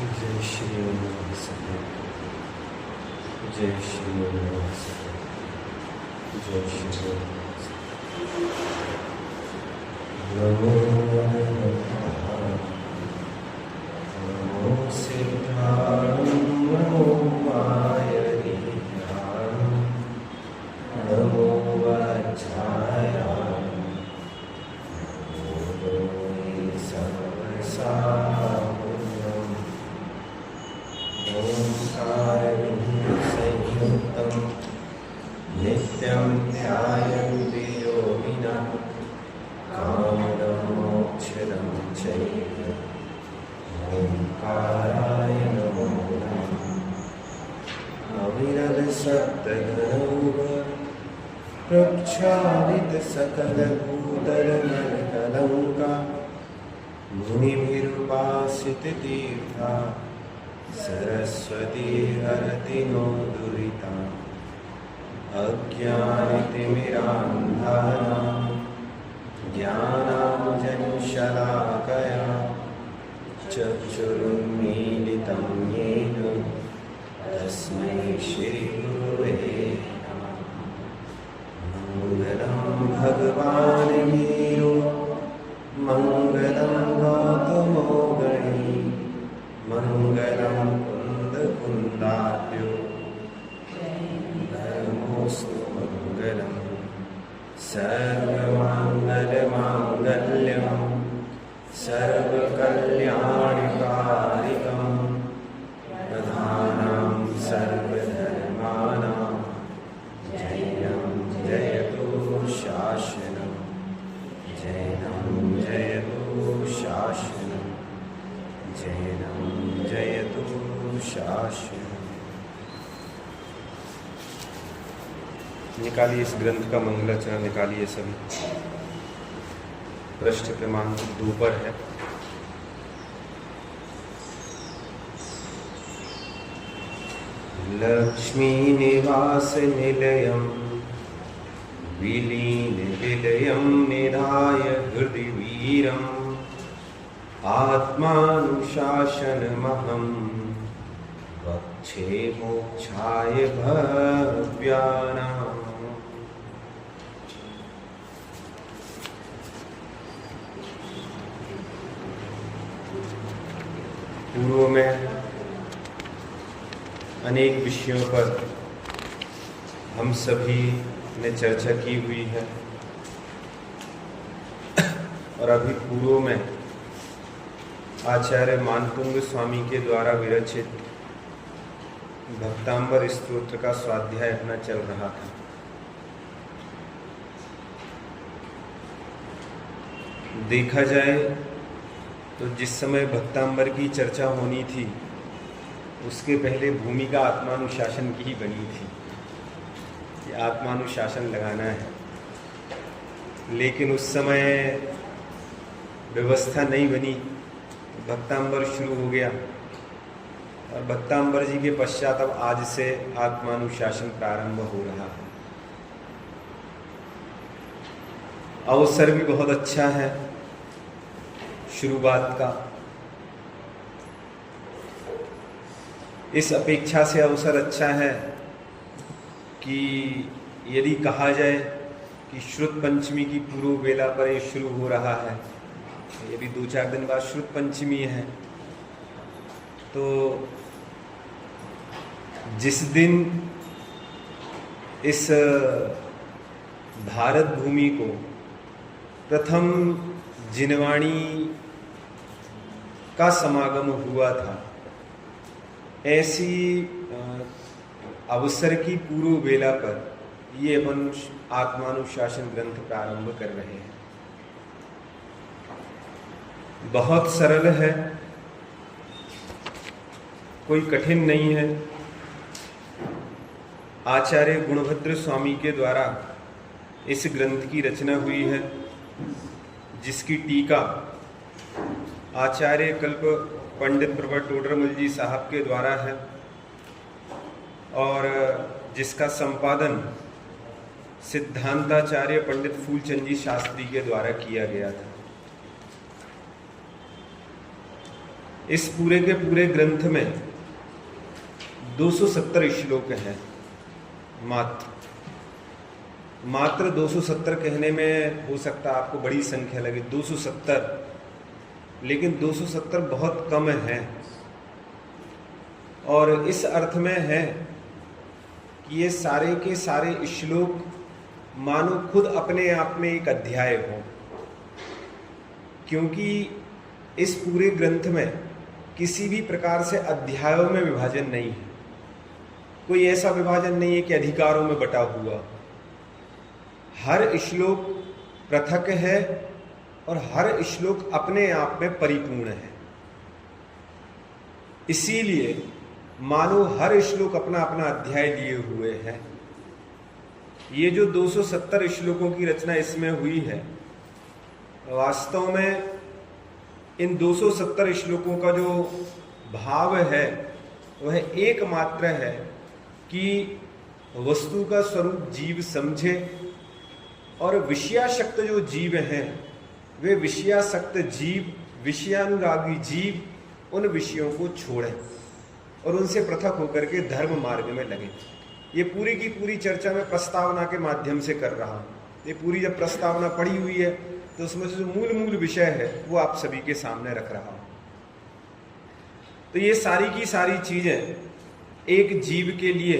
जय श्री राम सत्य, जय श्री राम सत्य, जय श्री राम। नमो सिद्धाय, नमो मायरी, नमो वज्राय, नमो सर्वसाहुल्यं, ओंकारं संयुक्तं नित्यं ध्यायन्ति योगिनः कामदमोक्षदं चैव ओंकाराय नमो नमः। अविरलसप्तधनुः प्रक्षालित सकलभूतलमलकलङ्का मुनिभिरुपासित तीर्था सरस्वती हरति नो दुरिता। अज्ञानतिमिरान्धानां ज्ञानाञ्जनशलाकया चक्षुरुन्मीलितं येन तस्मै श्रीगुरुवे नमः। मङ्गलं भगवान् वीरो मङ्गलं गौतमो गणी मङ्गलं कुन्दकुन्दाभ्यो धर्मोऽस्तु मङ्गलं सर्वमङ्गलमाङ्गल्यं सर्वकल्याणकारिकं प्रधानं सर्वधर्माणां जयं जयतु शासनं जयं जयतु शासनं जयं जयतु शासनं। निकालिए इस ग्रंथ का मंगलाचरण, निकालिए सभी। पृष्ठ क्रमांक 2 पर है। लक्ष्मी निवास निलयं विलीन विलयं निधाय हृदि वीरम् आत्मानुशासनमहं वक्षे मोक्षाय भव्यानाम्। पूर्व में अनेक विषयों पर हम सभी ने चर्चा की हुई है और अभी पूर्व में आचार्य मानतुंग स्वामी के द्वारा विरचित भक्तांबर स्तोत्र का स्वाध्याय अपना चल रहा था। देखा जाए तो जिस समय भक्तांबर की चर्चा होनी थी उसके पहले भूमिका आत्मानुशासन की ही बनी थी कि आत्मानुशासन लगाना है, लेकिन उस समय व्यवस्था नहीं बनी। भक्तांबर शुरू हो गया और भक्तांबर जी के पश्चात अब आज से आत्मानुशासन प्रारंभ हो रहा है। अवसर भी बहुत अच्छा है शुरुआत का। इस अपेक्षा से अवसर अच्छा है कि यदि कहा जाए कि श्रुत पंचमी की पूर्व वेला पर ये शुरू हो रहा है, यदि 2-4 दिन बाद श्रुत पंचमी है, तो जिस दिन इस भारत भूमि को प्रथम जिनवाणी का समागम हुआ था, ऐसी अवसर की पूर्व वेला पर ये अपन आत्मानुशासन ग्रंथ प्रारंभ कर रहे हैं। बहुत सरल है, कोई कठिन नहीं है। आचार्य गुणभद्र स्वामी के द्वारा इस ग्रंथ की रचना हुई है, जिसकी टीका आचार्य कल्प पंडित प्रभा टोडरमल जी साहब के द्वारा है और जिसका संपादन सिद्धांताचार्य पंडित फूलचंद जी शास्त्री के द्वारा किया गया था। इस पूरे के पूरे ग्रंथ में 270 श्लोक हैं। मात्र 270 कहने में हो सकता है आपको बड़ी संख्या लगे, 270, लेकिन 270 बहुत कम है। और इस अर्थ में है कि ये सारे के सारे श्लोक मानो खुद अपने आप में एक अध्याय हो, क्योंकि इस पूरे ग्रंथ में किसी भी प्रकार से अध्यायों में विभाजन नहीं है। कोई ऐसा विभाजन नहीं है कि अधिकारों में बटा हुआ। हर श्लोक पृथक है और हर श्लोक अपने आप में परिपूर्ण है। इसीलिए मानो हर श्लोक अपना अपना अध्याय लिए हुए है। ये जो 270 श्लोकों की रचना इसमें हुई है, वास्तव में इन 270 श्लोकों का जो भाव है वह एकमात्र है कि वस्तु का स्वरूप जीव समझे और विषयासक्त जो जीव हैं वे विषयासक्त जीव, विषयानुरागी जीव उन विषयों को छोड़ें और उनसे पृथक होकर के धर्म मार्ग में लगे। ये पूरी की पूरी चर्चा मैं प्रस्तावना के माध्यम से कर रहा हूँ। ये पूरी जब प्रस्तावना पढ़ी हुई है तो उसमें से जो मूल विषय है वो आप सभी के सामने रख रहा हूँ। तो ये सारी की सारी चीजें एक जीव के लिए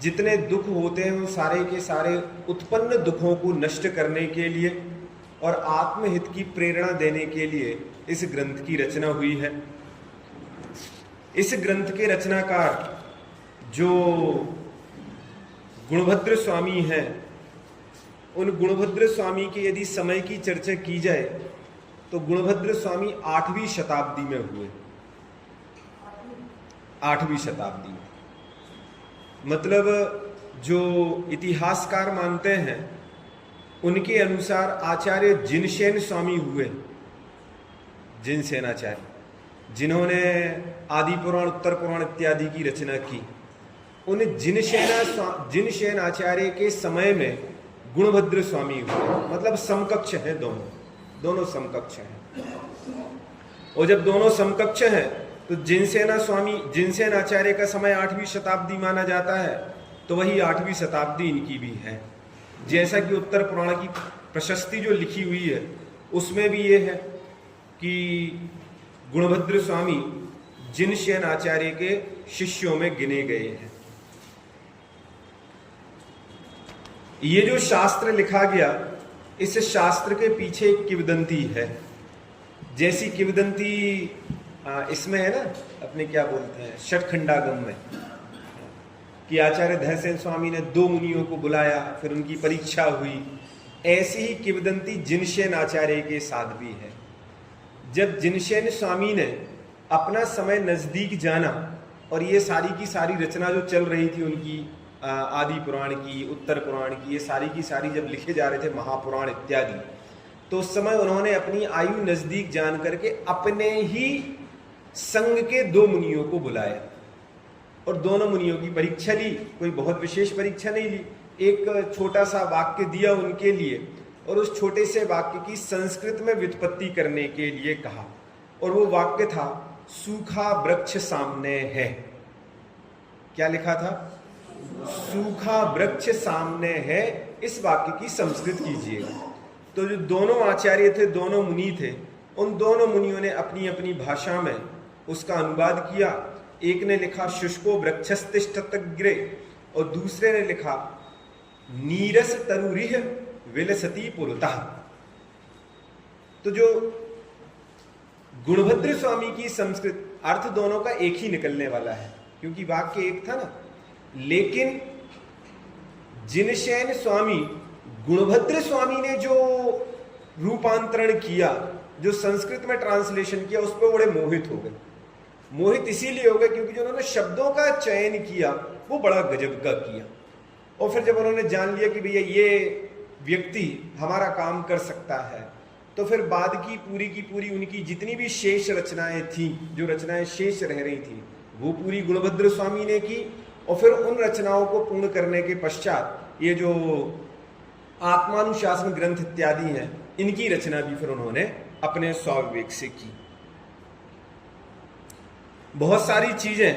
जितने दुख होते हैं उन सारे के सारे उत्पन्न दुखों को नष्ट करने के लिए और आत्महित की प्रेरणा देने के लिए इस ग्रंथ की रचना हुई है। इस ग्रंथ के रचनाकार जो गुणभद्र स्वामी हैं, उन गुणभद्र स्वामी के यदि समय की चर्चा की जाए तो गुणभद्र स्वामी 8वीं शताब्दी में हुए। 8वीं शताब्दी में, मतलब जो इतिहासकार मानते हैं उनके अनुसार आचार्य जिनसेन स्वामी हुए। जिनसेनाचार्य, जिन्होंने आदि पुराण, उत्तर पुराण इत्यादि की रचना की, उन जिनसेन आचार्य के समय में गुणभद्र स्वामी हुए। मतलब समकक्ष हैं, दोनों समकक्ष हैं। और जब दोनों समकक्ष हैं तो जिनसेन आचार्य का समय 8वीं शताब्दी माना जाता है, तो वही 8वीं शताब्दी इनकी भी है। जैसा कि उत्तर पुराण की प्रशस्ति जो लिखी हुई है उसमें भी ये है कि गुणभद्र स्वामी जिनसेन आचार्य के शिष्यों में गिने गए हैं। ये जो शास्त्र लिखा गया, इस शास्त्र के पीछे एक किंवदंती है। जैसी किंवदंती इसमें है ना, अपने क्या बोलते हैं, षटखंडागम में, कि आचार्य धैर्यसेन स्वामी ने 2 मुनियों को बुलाया, फिर उनकी परीक्षा हुई। ऐसी ही किंवदंती जिनसेन आचार्य के साथ भी है। जब जिनसेन स्वामी ने अपना समय नजदीक जाना और ये सारी की सारी रचना जो चल रही थी उनकी, आदि पुराण की, उत्तर पुराण की, ये सारी की सारी जब लिखे जा रहे थे महापुराण इत्यादि, तो उस समय उन्होंने अपनी आयु नजदीक जान करके अपने ही संघ के 2 मुनियों को बुलाया और दोनों मुनियों की परीक्षा ली। कोई बहुत विशेष परीक्षा नहीं ली, एक छोटा सा वाक्य दिया उनके लिए और उस छोटे से वाक्य की संस्कृत में व्युत्पत्ति करने के लिए कहा। और वो वाक्य था, सूखा वृक्ष सामने है। क्या लिखा था? सूखा वृक्ष सामने है। इस वाक्य की संस्कृत कीजिएगा। तो जो दोनों आचार्य थे, दोनों मुनि थे, उन दोनों मुनियों ने अपनी अपनी भाषा में उसका अनुवाद किया। एक ने लिखा शुष्को वृक्षस्तिष्ठतग्रे और दूसरे ने लिखा नीरस तरुरिह विलसती पुरतः। तो जो गुणभद्र स्वामी की संस्कृत, अर्थ दोनों का एक ही निकलने वाला है क्योंकि वाक्य एक था ना, लेकिन जिनसेन स्वामी, गुणभद्र स्वामी ने जो रूपांतरण किया, जो संस्कृत में ट्रांसलेशन किया, उस पर बड़े मोहित हो गए। मोहित इसीलिए हो गए क्योंकि जो उन्होंने शब्दों का चयन किया वो बड़ा गजब का किया। और फिर जब उन्होंने जान लिया कि भैया ये व्यक्ति हमारा काम कर सकता है, तो फिर बाद की पूरी उनकी जितनी भी शेष रचनाएं थी, जो रचनाएं शेष रह रही थी, वो पूरी गुणभद्र स्वामी ने की। और फिर उन रचनाओं को पूर्ण करने के पश्चात ये जो आत्मानुशासन ग्रंथ इत्यादि हैं, इनकी रचना भी फिर उन्होंने अपने स्वविवेक से की। बहुत सारी चीजें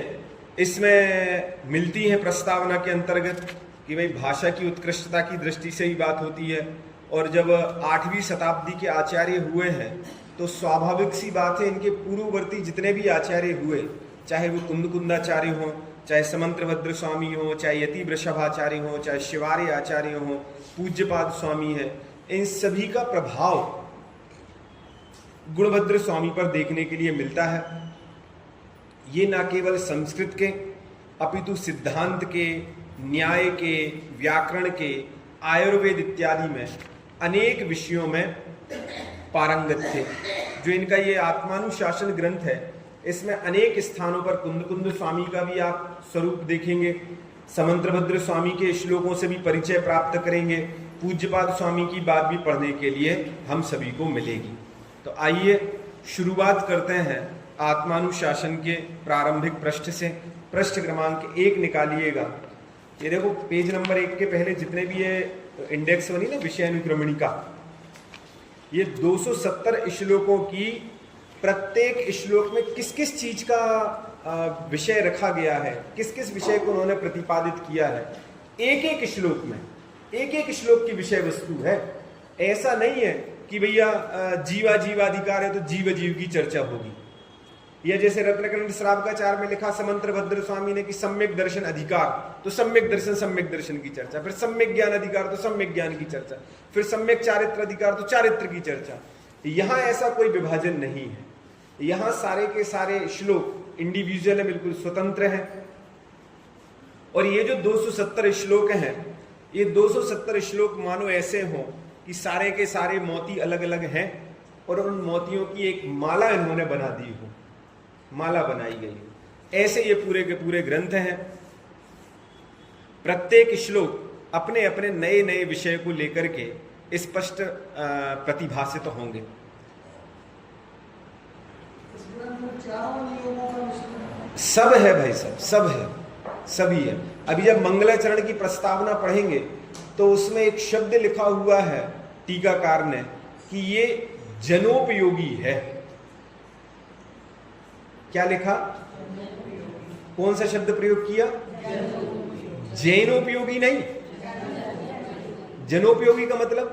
इसमें मिलती हैं प्रस्तावना के अंतर्गत कि भाई भाषा की उत्कृष्टता की दृष्टि से ही बात होती है। और जब 8वीं शताब्दी के आचार्य हुए हैं तो स्वाभाविक सी बात है इनके पूर्ववर्ती जितने भी आचार्य हुए, चाहे वो कुंदकुंदाचार्य हों, चाहे समंत्रभद्र स्वामी हो, चाहे यति वृषभाचार्य हो, चाहे शिवार्य आचार्य हो, पूज्यपाद स्वामी है, इन सभी का प्रभाव गुणभद्र स्वामी पर देखने के लिए मिलता है। ये न केवल संस्कृत के अपितु सिद्धांत के, न्याय के, व्याकरण के, आयुर्वेद इत्यादि में अनेक विषयों में पारंगत थे। जो इनका ये आत्मानुशासन ग्रंथ है, इसमें अनेक स्थानों पर कुंदकुंद स्वामी का भी आप स्वरूप देखेंगे, समंत्रभद्र स्वामी के श्लोकों से भी परिचय प्राप्त करेंगे, पूज्यपाद स्वामी की बात भी पढ़ने के लिए हम सभी को मिलेगी। तो आइए शुरुआत करते हैं आत्मानुशासन के प्रारंभिक पृष्ठ से। पृष्ठ क्रमांक 1 निकालिएगा। ये देखो पेज नंबर 1 के पहले जितने भी ये इंडेक्स बनी ना विषय अनुक्रमणिका, ये 270 श्लोकों की प्रत्येक श्लोक में किस किस चीज का विषय रखा गया है, किस किस विषय को उन्होंने प्रतिपादित किया है, एक एक श्लोक में एक एक श्लोक की विषय वस्तु है। ऐसा नहीं है कि भैया जीवा जीवाधिकार है तो जीव जीव की चर्चा होगी, या जैसे रत्नकंड श्रावकाचार में लिखा समंत्रभद्र स्वामी ने कि सम्यक दर्शन अधिकार तो सम्यक दर्शन की चर्चा, फिर सम्यक ज्ञान अधिकार तो सम्यक ज्ञान की चर्चा, फिर सम्यक चारित्र अधिकार तो चारित्र की चर्चा। यहां ऐसा कोई विभाजन नहीं है। यहां सारे के सारे श्लोक इंडिविजुअल है, बिल्कुल स्वतंत्र है। और ये जो 270 श्लोक हैं, ये 270 श्लोक मानो ऐसे हों कि सारे के सारे मोती अलग अलग हैं और उन मोतियों की एक माला इन्होंने बना दी हो, माला बनाई गई। ऐसे ये पूरे के पूरे ग्रंथ हैं। प्रत्येक श्लोक अपने अपने नए नए विषय को लेकर के स्पष्ट प्रतिभासित होंगे। सब है भाई, सब है, सभी है। अभी जब मंगलाचरण की प्रस्तावना पढ़ेंगे तो उसमें एक शब्द लिखा हुआ है टीकाकार ने कि ये जनोपयोगी है। क्या लिखा? कौन सा शब्द प्रयोग किया? जैनोपयोगी नहीं, जनोपयोगी का मतलब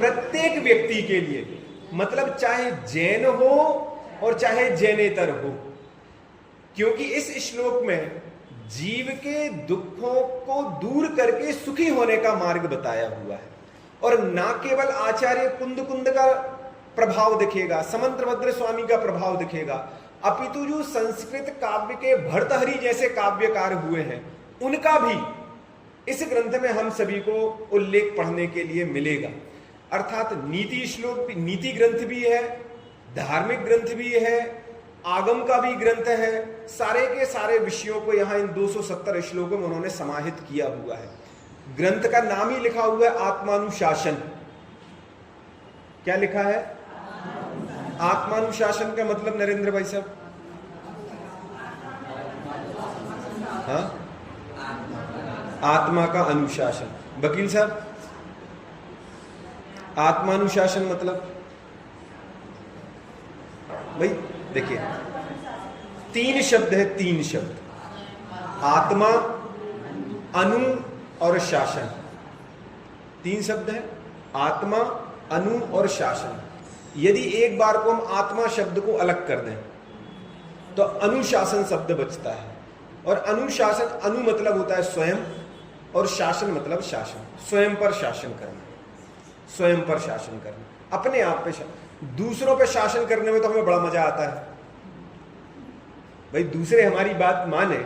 प्रत्येक व्यक्ति के लिए, मतलब चाहे जैन हो और चाहे जैनेतर हो, क्योंकि इस श्लोक में जीव के दुखों को दूर करके सुखी होने का मार्ग बताया हुआ है। और ना केवल आचार्य कुंद का प्रभाव दिखेगा, समंत्रभद्र स्वामी का प्रभाव दिखेगा, अपितु जो संस्कृत काव्य के भर्तहरि जैसे काव्यकार हुए हैं उनका भी इस ग्रंथ में हम सभी को उल्लेख पढ़ने के लिए मिलेगा। अर्थात नीति श्लोक, नीति ग्रंथ भी है, धार्मिक ग्रंथ भी है, आगम का भी ग्रंथ है। सारे के सारे विषयों को यहाँ इन 270 श्लोकों में उन्होंने समाहित किया हुआ है। ग्रंथ का नाम ही लिखा हुआ है आत्मानुशासन। क्या लिखा है? आत्मानुशासन का मतलब नरेंद्र भाई साहब? हाँ, आत्मा का अनुशासन। वकील साहब, आत्मानुशासन मतलब? भाई देखिए, 3 शब्द है, 3 शब्द, आत्मा, अनु और शासन। 3 शब्द है, आत्मा, अनु और शासन। यदि एक बार को हम आत्मा शब्द को अलग कर दें तो अनुशासन शब्द बचता है। और अनुशासन, अनु मतलब होता है स्वयं और शासन मतलब शासन, स्वयं पर शासन करना, स्वयं पर शासन करना, अपने आप पे दूसरों पे शासन करने में तो हमें बड़ा मजा आता है। भाई दूसरे हमारी बात माने,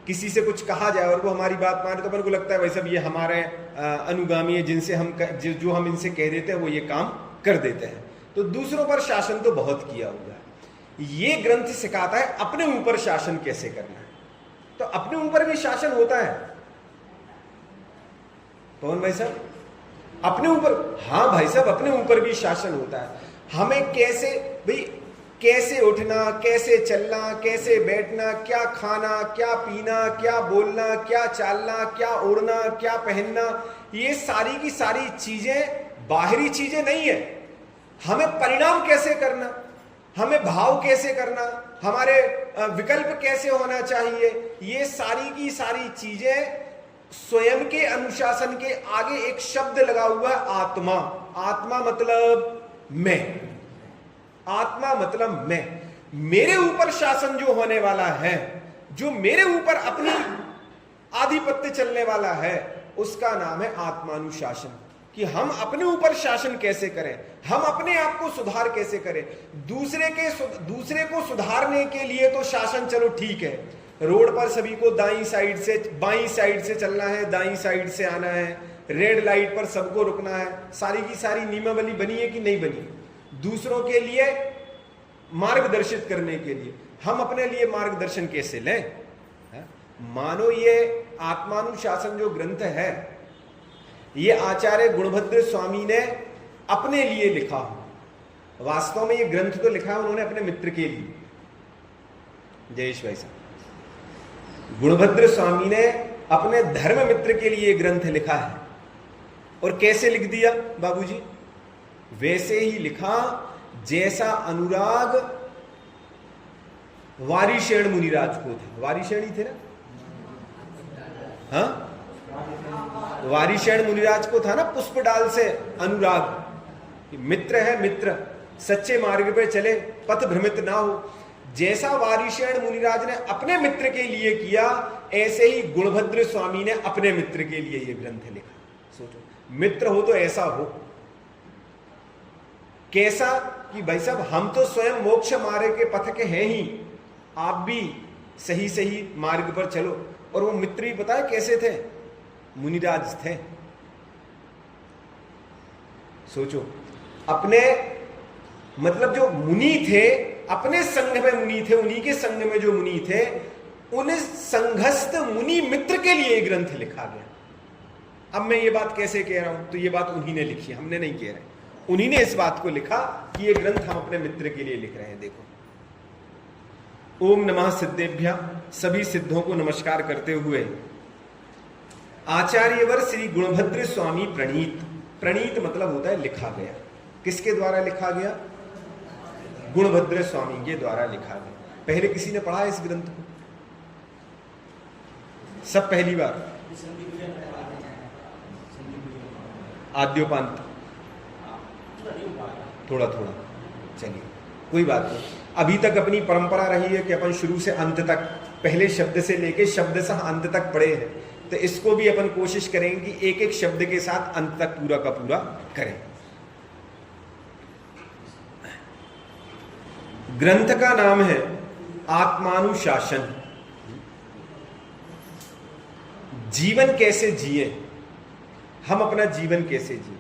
किसी से कुछ कहा जाए और वो हमारी बात माने तो मेरे को लगता है भाई साहब ये हमारे अनुगामी है, जिनसे हम जो हम इनसे कह देते हैं वो ये काम कर देते हैं। तो दूसरों पर शासन तो बहुत किया हुआ है। ये ग्रंथ सिखाता है अपने ऊपर शासन कैसे करना है। तो अपने ऊपर भी शासन होता है पवन भाई साहब, अपने ऊपर, हाँ भाई साहब, अपने ऊपर भी शासन होता है। हमें कैसे भाई, कैसे उठना, कैसे चलना, कैसे बैठना, क्या खाना, क्या पीना, क्या बोलना, क्या चालना, क्या ओढ़ना, क्या पहनना, ये सारी की सारी चीजें बाहरी चीजें नहीं है। हमें परिणाम कैसे करना, हमें भाव कैसे करना, हमारे विकल्प कैसे होना चाहिए, ये सारी की सारी चीजें स्वयं के अनुशासन के आगे एक शब्द लगा हुआ है, आत्मा। आत्मा मतलब मैं, आत्मा मतलब मैं। मेरे ऊपर शासन जो होने वाला है, जो मेरे ऊपर अपनी आधिपत्य चलने वाला है, उसका नाम है आत्मानुशासन। कि हम अपने ऊपर शासन कैसे करें, हम अपने आप को सुधार कैसे करें। दूसरे को सुधारने के लिए तो शासन चलो ठीक है, रोड पर सभी को दाईं साइड से बाईं साइड से चलना है, दाईं साइड से आना है, रेड लाइट पर सबको रुकना है, सारी की सारी नियमावली बनी है कि नहीं बनी। दूसरों के लिए मार्गदर्शित करने के लिए हम अपने लिए मार्गदर्शन कैसे लें। मानो ये आत्मानुशासन जो ग्रंथ है, ये आचार्य गुणभद्र स्वामी ने अपने लिए लिखा हो। वास्तव में ये ग्रंथ तो लिखा है उन्होंने अपने मित्र के लिए। जयेश भाई साहब, गुणभद्र स्वामी ने अपने धर्म मित्र के लिए ग्रंथ लिखा है। और कैसे लिख दिया बाबूजी? वैसे ही लिखा जैसा अनुराग वारिशेण मुनिराज को था। वारिशेण ही थे ना? हाँ, वारिशेण मुनिराज को था ना पुष्प डाल से अनुराग। मित्र है, मित्र सच्चे मार्ग पे चले, पथ भ्रमित ना हो। जैसा वारिशेण मुनिराज ने अपने मित्र के लिए किया, ऐसे ही गुणभद्र स्वामी ने अपने मित्र के लिए यह ग्रंथ लिखा। सोचो, मित्र हो तो ऐसा हो। कैसा कि भाई साहब, हम तो स्वयं मोक्ष मार्ग के पथ के हैं ही, आप भी सही सही मार्ग पर चलो। और वो मित्र ही पता है कैसे थे? मुनिराज थे। सोचो, अपने मतलब जो मुनि थे, अपने संघ में मुनि थे, उन्हीं के संघ में जो मुनि थे, उन संघस्थ मुनि मित्र के लिए ग्रंथ लिखा गया। अब मैं ये बात कैसे कह रहा हूं? तो ये बात उन्हीं ने लिखी, हमने नहीं कह रहे। उन्हीं ने इस बात को लिखा कि ये ग्रंथ हम अपने मित्र के लिए लिख रहे हैं। देखो, ओम नमः सिद्धेभ्य, सभी सिद्धों को नमस्कार करते हुए आचार्यवर श्री गुणभद्र स्वामी प्रणीत। प्रणीत मतलब होता है लिखा गया। किसके द्वारा लिखा गया? गुणभद्र स्वामी के द्वारा लिखा गया। पहले किसी ने पढ़ा इस ग्रंथ को? सब पहली बार? आद्योपांत थोड़ा थोड़ा, चलिए कोई बात नहीं। अभी तक अपनी परंपरा रही है कि अपन शुरू से अंत तक, पहले शब्द से लेके शब्द सह अंत तक पढ़े हैं। तो इसको भी अपन कोशिश करेंगे कि एक एक शब्द के साथ अंत तक पूरा का पूरा करें। ग्रंथ का नाम है आत्मानुशासन। जीवन कैसे जिए, हम अपना जीवन कैसे जिए।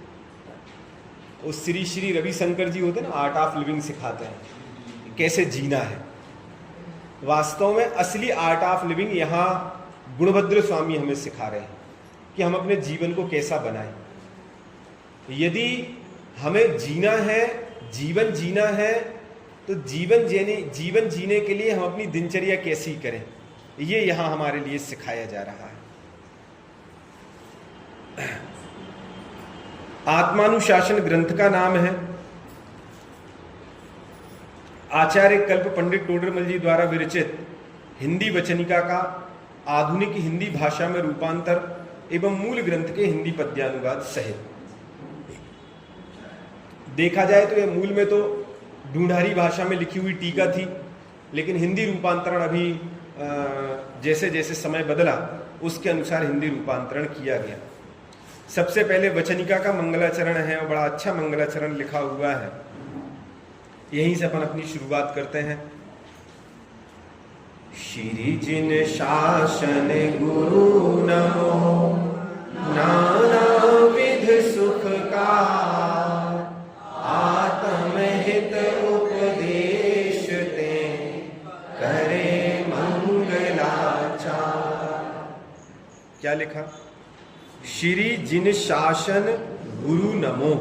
वो श्री श्री रविशंकर जी होते ना, आर्ट ऑफ लिविंग सिखाते हैं कैसे जीना है। वास्तव में असली आर्ट ऑफ लिविंग यहाँ गुणभद्र स्वामी हमें सिखा रहे हैं कि हम अपने जीवन को कैसा बनाएं। यदि हमें जीना है, जीवन जीना है, तो जीवन जीने के लिए हम अपनी दिनचर्या कैसी करें, ये यहाँ हमारे लिए सिखाया जा रहा है। आत्मानुशासन ग्रंथ का नाम है। आचार्य कल्प पंडित टोडरमल जी द्वारा विरचित हिंदी वचनिका का आधुनिक हिंदी भाषा में रूपांतर एवं मूल ग्रंथ के हिंदी पद्यानुवाद सहित। देखा जाए तो यह मूल में तो ढूंढारी भाषा में लिखी हुई टीका थी, लेकिन हिंदी रूपांतरण अभी जैसे जैसे समय बदला उसके अनुसार हिंदी रूपांतरण किया गया। सबसे पहले वचनिका का मंगलाचरण है और बड़ा अच्छा मंगलाचरण लिखा हुआ है। यहीं से अपन अपनी शुरुआत करते हैं। श्री जिन शासन गुरु नमो, नाना विध सुख का आत्महित उपदेश ते करे मंगलाचार। क्या लिखा? श्री जिन शासन गुरु नमो।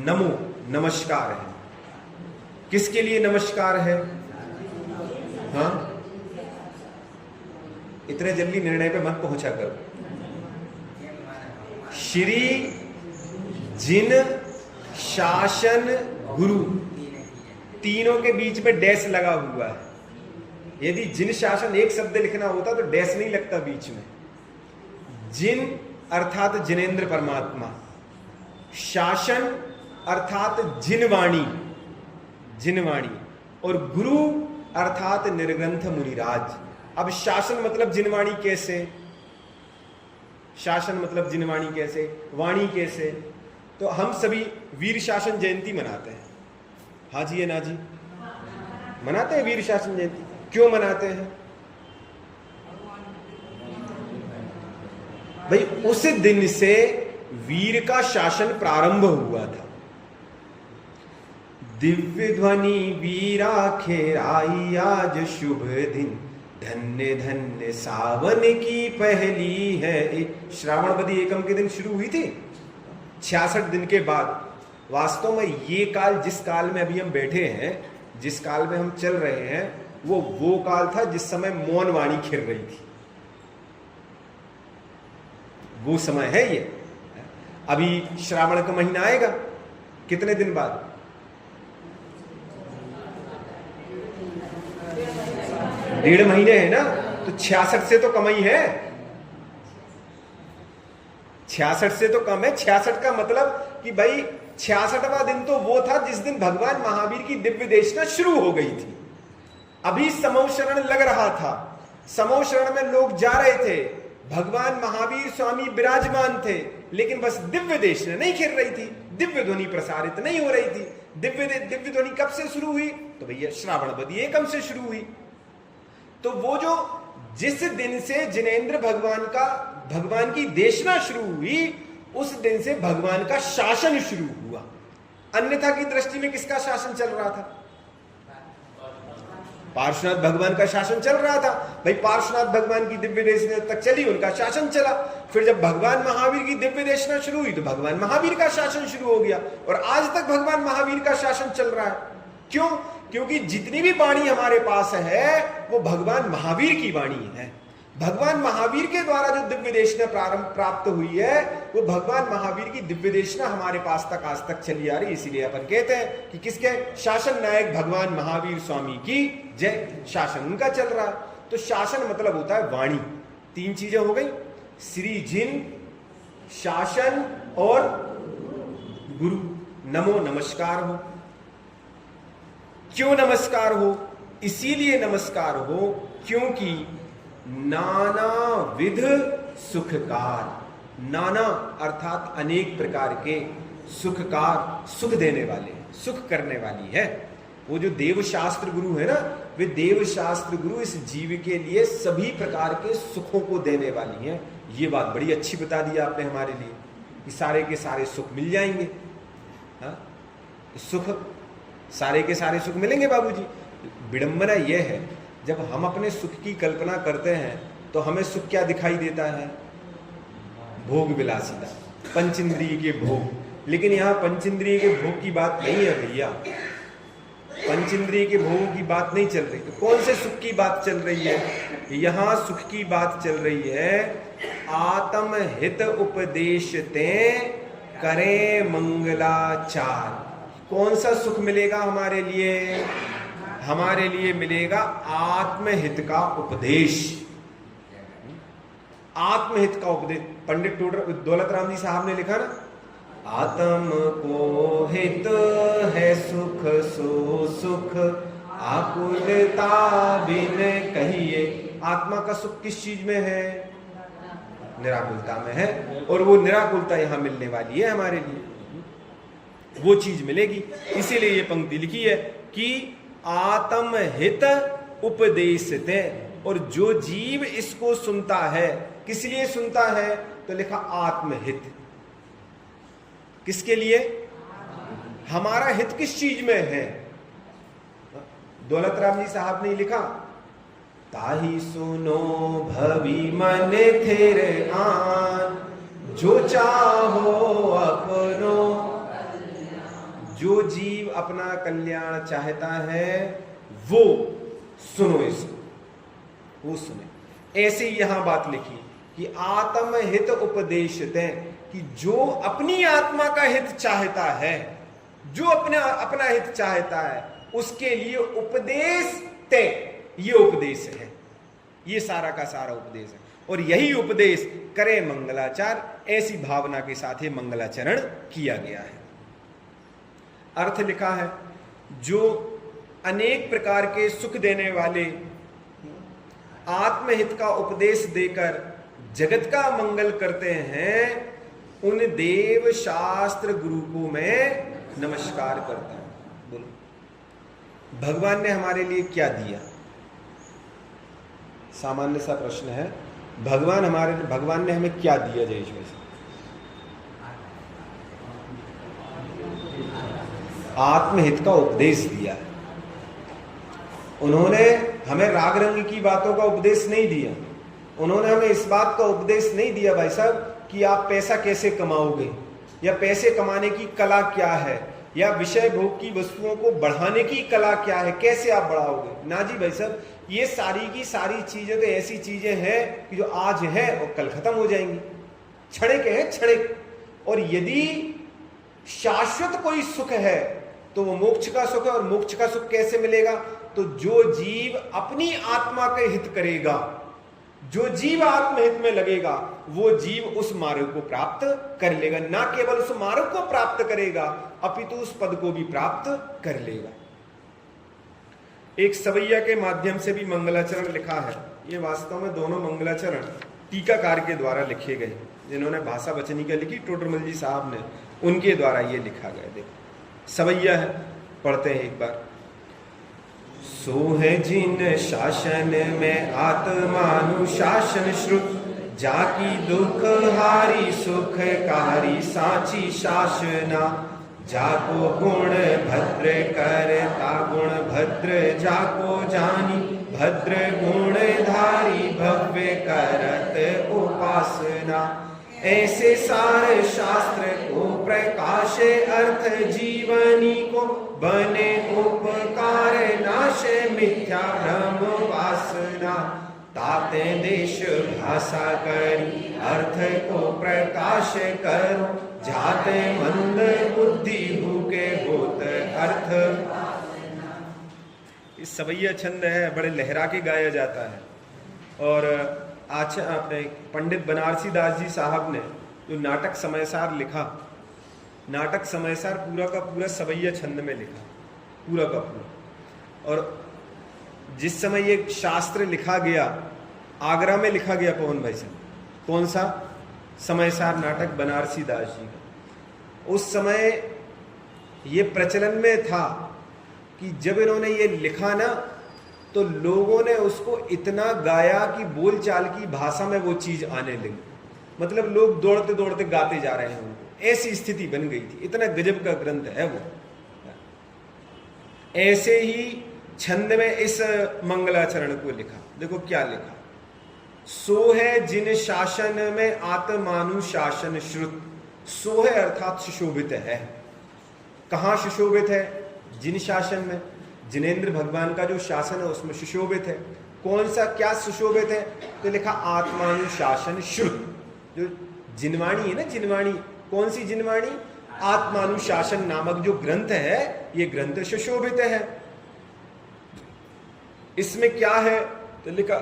नमो नमस्कार है। किसके लिए नमस्कार है? हाँ, इतने जल्दी निर्णय पे मत पहुंचा करो। श्री जिन शासन गुरु, तीनों के बीच में डैश लगा हुआ है। यदि जिन शासन एक शब्द लिखना होता तो डैश नहीं लगता बीच में। जिन अर्थात जिनेंद्र परमात्मा, शासन अर्थात जिनवाणी, जिनवाणी, और गुरु अर्थात निर्ग्रंथ मुनिराज। अब शासन मतलब जिनवाणी कैसे, शासन मतलब जिनवाणी कैसे, वाणी कैसे? तो हम सभी वीर शासन जयंती मनाते हैं। हाँ जी, है ना जी, मनाते हैं वीर शासन जयंती। क्यों मनाते हैं भाई? उस दिन से वीर का शासन प्रारंभ हुआ था। दिव्य ध्वनि वीरा खेराई आज शुभ दिन, धन्य धन्य सावन की पहली है। श्रावणवदी एकम के दिन शुरू हुई थी 66 दिन के बाद। वास्तव में ये काल, जिस काल में अभी हम बैठे हैं, जिस काल में हम चल रहे हैं, वो काल था जिस समय मौन वाणी खिल रही थी। वो समय है ये। अभी श्रावण का महीना आएगा कितने दिन बाद? 1.5 महीने है ना, तो 66 से तो कम ही है। 66 से तो कम है। 66 का मतलब कि भाई 66वां दिन तो वो था जिस दिन भगवान महावीर की दिव्य देशना शुरू हो गई थी। अभी समूह शरण लग रहा था, समूह शरण में लोग जा रहे थे, भगवान महावीर स्वामी विराजमान थे, लेकिन बस दिव्य देशना नहीं खिल रही थी, दिव्य ध्वनि प्रसारित नहीं हो रही थी। दिव्य ध्वनि कब से शुरू हुई? तो भैया श्रावणवदी एकम से शुरू हुई। तो वो जो जिस दिन से जिनेंद्र भगवान की देशना शुरू हुई, उस दिन से भगवान का शासन शुरू हुआ। अन्यथा की दृष्टि में किसका शासन चल रहा था? पार्श्वनाथ भगवान का शासन चल रहा था। भाई पार्श्वनाथ भगवान की दिव्य देशना तक चली, उनका शासन चला। फिर जब भगवान महावीर की दिव्य देशना शुरू हुई तो भगवान महावीर का शासन शुरू हो गया, और आज तक भगवान महावीर का शासन चल रहा है। क्यों? क्योंकि जितनी भी वाणी हमारे पास है वो भगवान महावीर की वाणी है। भगवान महावीर के द्वारा जो दिव्य देशना प्राप्त हुई है, वो भगवान महावीर की दिव्य देशना हमारे पास तक आज तक चली आ रही। इसीलिए अपन कहते हैं कि किसके? शासन नायक भगवान महावीर स्वामी की जय। शासन उनका चल रहा है। तो शासन मतलब होता है वाणी। 3 चीजें हो गई, श्री जिन, शासन और गुरु। नमो नमस्कार हो। क्यों नमस्कार हो? इसीलिए नमस्कार हो क्योंकि नाना विध सुखकार, नाना अर्थात अनेक प्रकार के, सुखकार सुख देने वाले, सुख करने वाली है। वो जो देव शास्त्र गुरु है ना, वे देव शास्त्र गुरु इस जीव के लिए सभी प्रकार के सुखों को देने वाली हैं। ये बात बड़ी अच्छी बता दी आपने हमारे लिए कि सारे के सारे सुख मिल जाएंगे। हाँ, सुख, सारे के सारे सुख मिलेंगे बाबूजी। विडंबना यह है, जब हम अपने सुख की कल्पना करते हैं तो हमें सुख क्या दिखाई देता है? भोग विलासिता, पंचेंद्रिय के भोग। लेकिन यहाँ पंचेंद्रिय के भोग की बात नहीं है भैया, पंचेंद्रिय के भोगों की बात नहीं चल रही। तो कौन से सुख की बात चल रही है? यहाँ सुख की बात चल रही है, आत्म हित उपदेश ते करें मंगलाचार। कौन सा सुख मिलेगा हमारे लिए? हमारे लिए मिलेगा आत्महित का उपदेश। आत्महित का उपदेश। पंडित दौलत राम जी साहब ने लिखा ना, आत्म को हित है सुख सो सुख, आकुलता बिन कहिए। आत्मा का सुख किस चीज में है? निराकुलता में है, और वो निराकुलता यहां मिलने वाली है हमारे लिए, वो चीज मिलेगी। इसीलिए ये पंक्ति लिखी है कि आत्म हित उपदेशते। और जो जीव इसको सुनता है, किस लिए सुनता है? तो लिखा आत्महित। किसके लिए? हमारा हित किस चीज में है? दौलत राम जी साहब ने लिखा, ताही सुनो भवी मन थेरे आन, जो चाहो अपनो। जो जीव अपना कल्याण चाहता है वो सुनो इसको, वो सुने। ऐसे ही यहां बात लिखी कि आत्म हित उपदेश दें, कि जो अपनी आत्मा का हित चाहता है जो अपना हित चाहता है उसके लिए उपदेश तय, ये उपदेश है, ये सारा का सारा उपदेश है। और यही उपदेश करे मंगलाचार, ऐसी भावना के साथ ही मंगलाचरण किया गया है। अर्थ लिखा है, जो अनेक प्रकार के सुख देने वाले आत्महित का उपदेश देकर जगत का मंगल करते हैं, उन देव शास्त्र गुरु को मैं नमस्कार करता हूं। बोलो, भगवान ने हमारे लिए क्या दिया? सामान्य सा प्रश्न है, भगवान ने हमें क्या दिया जयेश्वर से? आत्महित का उपदेश दिया है। उन्होंने हमें राग रंग की बातों का उपदेश नहीं दिया, उन्होंने हमें इस बात का उपदेश नहीं दिया भाई साहब कि आप पैसा कैसे कमाओगे, या पैसे कमाने की कला क्या है, या विषय भोग की वस्तुओं को बढ़ाने की कला क्या है, कैसे आप बढ़ाओगे। ना जी भाई साहब, ये सारी की सारी चीजें तो ऐसी चीजें हैं कि जो आज है और कल खत्म हो जाएंगी, क्षणिक है, क्षणिक। और यदि शाश्वत कोई सुख है तो वो मोक्ष का सुख है। और मोक्ष का सुख कैसे मिलेगा? तो जो जीव अपनी आत्मा के हित करेगा, जो जीव आत्महित में लगेगा, वो जीव उस मार्ग को प्राप्त कर लेगा। ना केवल उस मार्ग को प्राप्त करेगा, अपितु उस पद को भी प्राप्त कर लेगा। एक सवैया के माध्यम से भी मंगलाचरण लिखा है। ये वास्तव में दोनों मंगलाचरण टीकाकार के द्वारा लिखे गए, जिन्होंने भाषा वचनिका लिखी टोडरमल जी साहब ने, उनके द्वारा ये लिखा गया। देखो सवैया है, पढ़ते हैं एक बार। सो है जिन शासन में आत्मानुशासन श्रुत, जाकी दुख हारी सुख कारी साची शासना, जाको गुण भद्र करता गुण भद्र जाको जानी, भद्र गुण धारी भव्य करत उपासना। ऐसे सार शास्त्र को प्रकाश अर्थ जीवनी को, बने उपकार नाश मिथ्या भ्रम वासना। ताते देश भाषा करी अर्थ को प्रकाश करो, जाते मंद बुद्धि भूके होत अर्थ। इस सवैया छंद है, बड़े लहरा के गाया जाता है। और आज अपने पंडित बनारसी दास जी साहब ने जो नाटक समयसार लिखा, नाटक समयसार पूरा का पूरा सवैया छंद में लिखा, पूरा का पूरा। और जिस समय ये शास्त्र लिखा गया, आगरा में लिखा गया पवन भाई साहब। कौन सा? समयसार नाटक बनारसी दास जी का। उस समय ये प्रचलन में था कि जब इन्होंने ये लिखा ना, तो लोगों ने उसको इतना गाया कि बोलचाल की भाषा में वो चीज आने लगी। मतलब लोग दौड़ते दौड़ते गाते जा रहे हैं उनको, ऐसी स्थिति बन गई थी। इतना गजब का ग्रंथ है वो। ऐसे ही छंद में इस मंगलाचरण को लिखा। देखो क्या लिखा। सो है जिन शासन में आत्मानुशासन श्रुत। सो है अर्थात सुशोभित है। कहाँ सुशोभित है? जिन शासन में, जिनेंद्र भगवान का जो शासन है उसमें सुशोभित है। कौन सा, क्या सुशोभित है? तो लिखा आत्मानुशासन श्रुत। जो जिनवाणी है ना, जिनवाणी, कौन सी जिनवाणी? आत्मानुशासन नामक जो ग्रंथ है, ये ग्रंथ सुशोभित है। इसमें क्या है? तो लिखा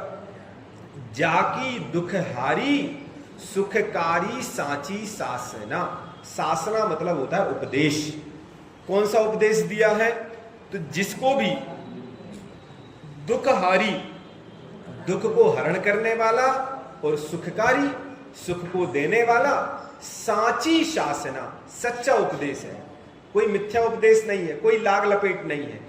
जाकी दुख हारी सुखकारी साची सासना। सासना मतलब होता है उपदेश। कौन सा उपदेश दिया है? तो जिसको भी दुख हारी, दुख को हरण करने वाला, और सुखकारी, सुख को देने वाला, साची शासना, सच्चा उपदेश है। कोई मिथ्या उपदेश नहीं है, कोई लाग लपेट नहीं है।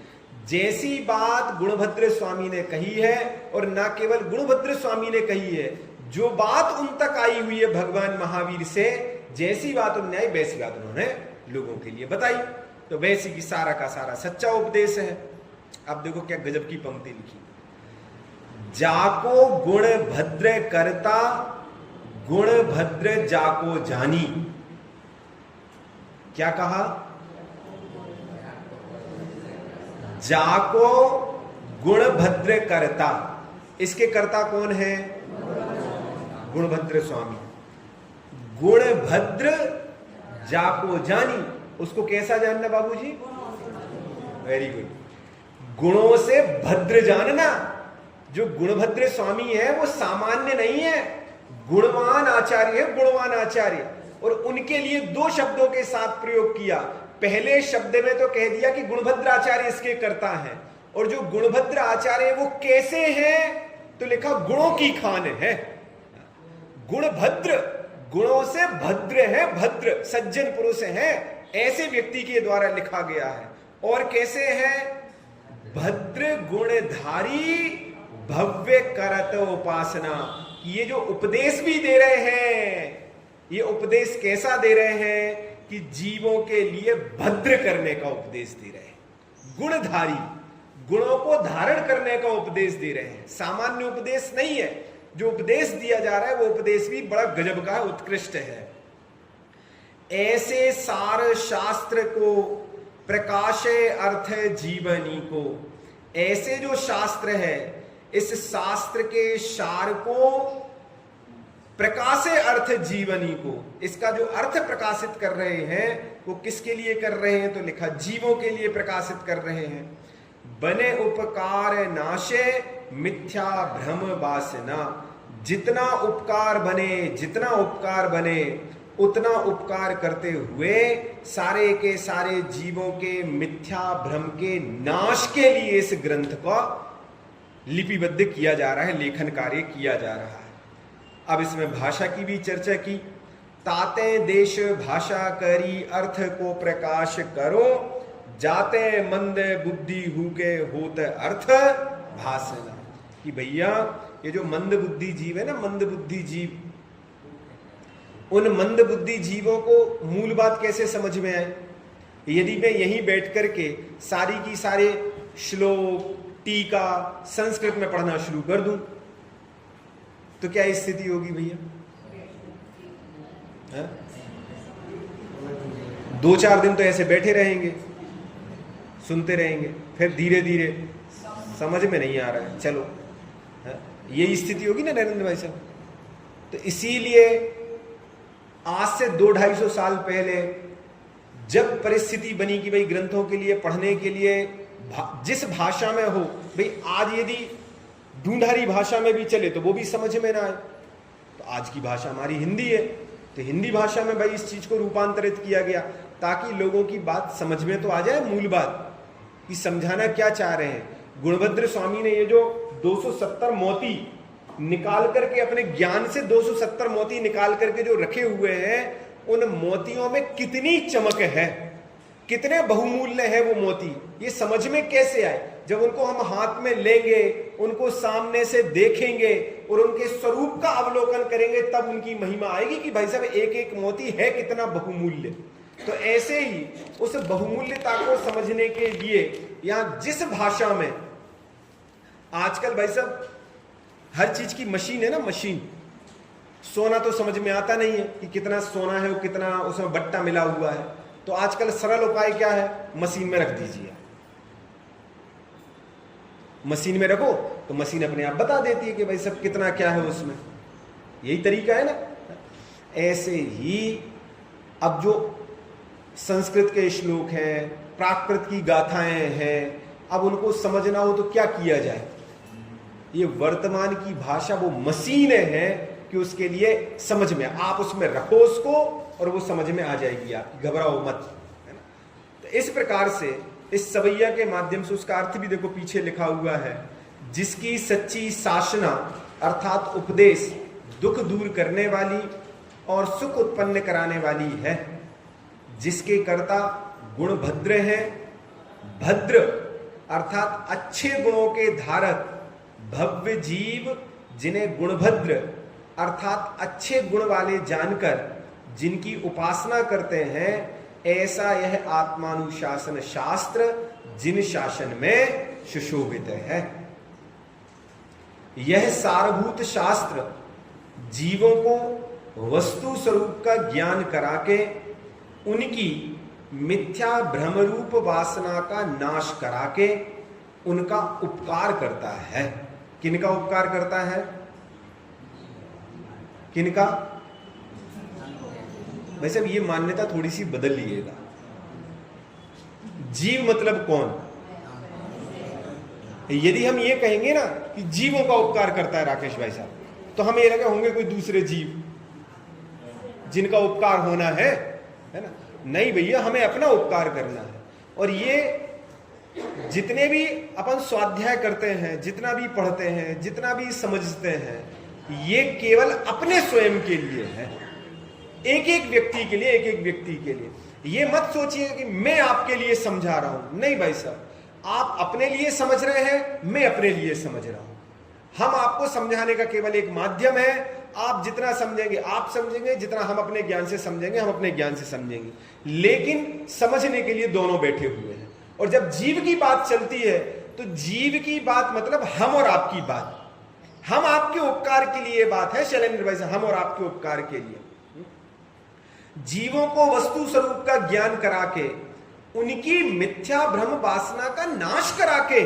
जैसी बात गुणभद्र स्वामी ने कही है, और ना केवल गुणभद्र स्वामी ने कही है, जो बात उन तक आई हुई है भगवान महावीर से, जैसी बात उन्होंने आई वैसी बात उन्होंने लोगों के लिए बताई। तो वैसी की सारा का सारा सच्चा उपदेश है। अब देखो क्या गजब की पंक्ति लिखी। जाको गुण भद्र करता गुण भद्र जाको जानी। क्या कहा? जाको गुण भद्र करता। इसके कर्ता कौन है? गुणभद्र स्वामी। गुण भद्र जाको जानी, उसको कैसा जानना बाबूजी? वेरी गुड, गुणों से भद्र जानना। जो गुणभद्र स्वामी है वो सामान्य नहीं है, गुणवान आचार्य है, गुणवान आचार्य। और उनके लिए दो शब्दों के साथ प्रयोग किया। पहले शब्द में तो कह दिया कि गुणभद्र आचार्य इसके कर्ता हैं, और जो गुणभद्र आचार्य वो कैसे हैं तो लिखा गुणों की खान है। गुणभद्र, गुणों से भद्र है, भद्र सज्जन पुरुष हैं, ऐसे व्यक्ति के द्वारा लिखा गया है। और कैसे है? भद्र गुणधारी भव्य करत उपासना। ये जो उपदेश भी दे रहे हैं, ये उपदेश कैसा दे रहे हैं कि जीवों के लिए भद्र करने का उपदेश दे रहे हैं। गुणधारी, गुणों को धारण करने का उपदेश दे रहे हैं, सामान्य उपदेश नहीं है। जो उपदेश दिया जा रहा है वो उपदेश भी बड़ा गजब का, उत्कृष्ट है। ऐसे सार शास्त्र को प्रकाशे अर्थ जीवनी को, ऐसे जो शास्त्र है इस शास्त्र के सार को प्रकाशे अर्थ जीवनी को, इसका जो अर्थ प्रकाशित कर रहे हैं वो किसके लिए कर रहे हैं तो लिखा जीवों के लिए प्रकाशित कर रहे हैं। बने उपकार नाशे मिथ्या भ्रम वासना। जितना उपकार बने, जितना उपकार बने उतना उपकार करते हुए सारे के सारे जीवों के मिथ्या भ्रम के नाश के लिए इस ग्रंथ को लिपिबद्ध किया जा रहा है, लेखन कार्य किया जा रहा है। अब इसमें भाषा की भी चर्चा की। ताते देश भाषा करी अर्थ को प्रकाश करो, जाते मंद बुद्धि हुके होत अर्थ भाषना। कि भैया ये जो मंद बुद्धि जीव है ना, मंद बुद्धि जीव, उन मंद बुद्धि जीवों को मूल बात कैसे समझ में आए? यदि मैं यहीं बैठ करके सारी की सारे श्लोक टीका संस्कृत में पढ़ना शुरू कर दूं तो क्या स्थिति होगी भैया? 2-4 दिन तो ऐसे बैठे रहेंगे, सुनते रहेंगे, फिर धीरे धीरे समझ में नहीं आ रहा है, चलो यही स्थिति होगी ना नरेंद्र भाई साहब। तो इसीलिए आज से 200-250 साल पहले जब परिस्थिति बनी कि भाई ग्रंथों के लिए पढ़ने के लिए जिस भाषा में हो, भाई आज यदि ढूंढारी भाषा में भी चले तो वो भी समझ में ना आए, तो आज की भाषा हमारी हिंदी है, तो हिंदी भाषा में भाई इस चीज को रूपांतरित किया गया ताकि लोगों की बात समझ में तो आ जाए, मूल बात कि समझाना क्या चाह रहे हैं। गुणभद्र स्वामी ने ये जो 270 मोती निकाल करके, अपने ज्ञान से 270 मोती निकाल करके जो रखे हुए हैं, उन मोतियों में कितनी चमक है, कितने बहुमूल्य है वो मोती, ये समझ में कैसे आए? जब उनको हम हाथ में लेंगे, उनको सामने से देखेंगे और उनके स्वरूप का अवलोकन करेंगे, तब उनकी महिमा आएगी कि भाई साहब एक एक मोती है कितना बहुमूल्य। तो ऐसे ही उस बहुमूल्यता को समझने के लिए यहां जिस भाषा में आजकल भाई साहब हर चीज की मशीन है ना, मशीन, सोना तो समझ में आता नहीं है कि कितना सोना है, वो कितना उसमें बट्टा मिला हुआ है, तो आजकल सरल उपाय क्या है? मशीन में रख दीजिए, मशीन में रखो तो मशीन अपने आप बता देती है कि भाई सब कितना क्या है उसमें। यही तरीका है ना। ऐसे ही अब जो संस्कृत के श्लोक हैं, प्राकृत की गाथाएं हैं, अब उनको समझना हो तो क्या किया जाए? ये वर्तमान की भाषा वो मशीन है कि उसके लिए समझ में, आप उसमें रखो उसको और वो समझ में आ जाएगी, आप घबराओ मत, है ना। तो इस प्रकार से इस सवैया के माध्यम से उसका अर्थ भी देखो पीछे लिखा हुआ है, जिसकी सच्ची शासना अर्थात उपदेश दुख दूर करने वाली और सुख उत्पन्न कराने वाली है, जिसके कर्ता गुण भद्र है। भद्र अर्थात अच्छे गुणों के धारक भव्य जीव, जिन्हें गुणभद्र अर्थात अच्छे गुण वाले जानकर जिनकी उपासना करते हैं, ऐसा यह आत्मानुशासन शास्त्र जिन शासन में सुशोभित है। यह सारभूत शास्त्र जीवों को वस्तु स्वरूप का ज्ञान करा के उनकी मिथ्या भ्रमरूप वासना का नाश करा के उनका उपकार करता है। किनका उपकार करता है? किनका? वैसे ये मान्यता थोड़ी सी बदल लीजिएगा, जीव मतलब कौन? यदि हम ये कहेंगे ना कि जीवों का उपकार करता है राकेश भाई साहब, तो हमें लगे होंगे कोई दूसरे जीव जिनका उपकार होना है ना? नहीं भैया, हमें अपना उपकार करना है। और ये जितने भी अपन स्वाध्याय करते हैं, जितना भी पढ़ते हैं, जितना भी समझते हैं, ये केवल अपने स्वयं के लिए है, एक एक व्यक्ति के लिए, एक एक व्यक्ति के लिए। ये मत सोचिए कि मैं आपके लिए समझा रहा हूं, नहीं भाई साहब, आप अपने लिए समझ रहे हैं, मैं अपने लिए समझ रहा हूं। हम आपको समझाने का केवल एक माध्यम है। आप जितना समझेंगे आप समझेंगे, जितना हम अपने ज्ञान से समझेंगे हम अपने ज्ञान से समझेंगे, लेकिन समझने के लिए दोनों बैठे हुए हैं। और जब जीव की बात चलती है तो जीव की बात मतलब हम और आपकी बात, हम आपके उपकार के लिए बात है शैलेंद्र भाई साहब, हम और आपके उपकार के लिए। जीवों को वस्तु स्वरूप का ज्ञान करा के, उनकी मिथ्या भ्रम वासना का नाश करा के,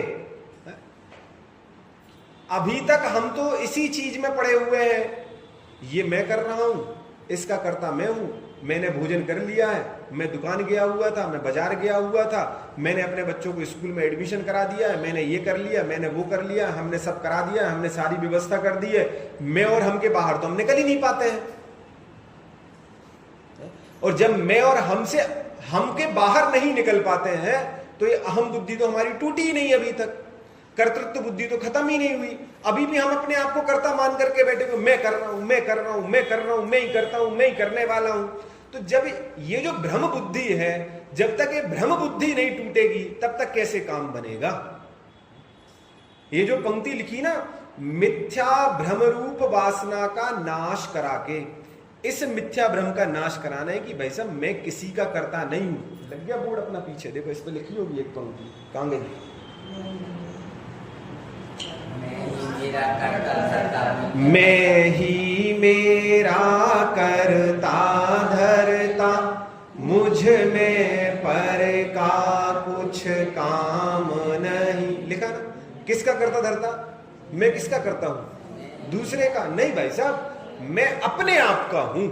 अभी तक हम तो इसी चीज में पड़े हुए हैं, ये मैं कर रहा हूं, इसका कर्ता मैं हूं, मैंने भोजन कर लिया है, मैं दुकान गया हुआ था, मैं बाजार गया हुआ था, मैंने अपने बच्चों को स्कूल में एडमिशन करा दिया है, मैंने ये कर लिया, मैंने वो कर लिया, हमने सब करा दिया, हमने सारी व्यवस्था कर दी है। मैं और हम के बाहर तो हम निकल ही नहीं पाते हैं। और जब मैं और हमसे हम के बाहर नहीं निकल पाते हैं तो ये अहम बुद्धि तो हमारी टूटी ही नहीं अभी तक, कर्तृत्व बुद्धि तो खत्म ही नहीं हुई। अभी भी हम अपने आप को कर्ता मान करके बैठे हुए, मैं कर रहा हूं, मैं कर रहा हूं, मैं कर रहा हूं, मैं ही करता हूं, मैं ही करने वाला हूं। तो जब ये जो भ्रम बुद्धि है, जब तक ये भ्रम बुद्धि नहीं टूटेगी तब तक कैसे काम बनेगा? ये जो पंक्ति लिखी ना, मिथ्या भ्रम रूप वासना का नाश करा के, इस मिथ्या भ्रम का नाश कराना है कि भाई साहब मैं किसी का कर्ता नहीं हूं। लग गया बोर्ड अपना पीछे, देखो इस पर लिखी होगी एक पंक्ति, कहां गई? मैं ही मेरा करता धरता, मुझ में पर का कुछ काम नहीं। लिखा ना, किसका करता धरता? मैं किसका करता हूं? दूसरे का नहीं भाई साहब, मैं अपने आप का हूं,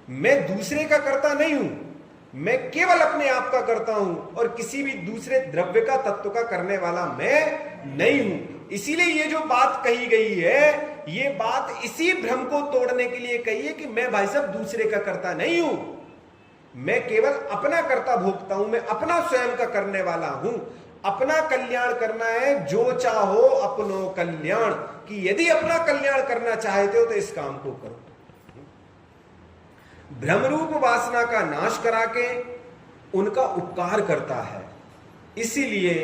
मैं दूसरे का करता नहीं हूं, मैं केवल अपने आप का करता हूं और किसी भी दूसरे द्रव्य का, तत्व का करने वाला मैं नहीं हूं। इसीलिए ये जो बात कही गई है, ये बात इसी भ्रम को तोड़ने के लिए कही है कि मैं भाई साहब दूसरे का करता नहीं हूं, मैं केवल अपना करता भोगता हूं, मैं अपना स्वयं का करने वाला हूं। अपना कल्याण करना है, जो चाहो अपनो कल्याण, कि यदि अपना कल्याण करना चाहते हो तो इस काम को करो। भ्रमरूप वासना का नाश करा के उनका उपकार करता है। इसीलिए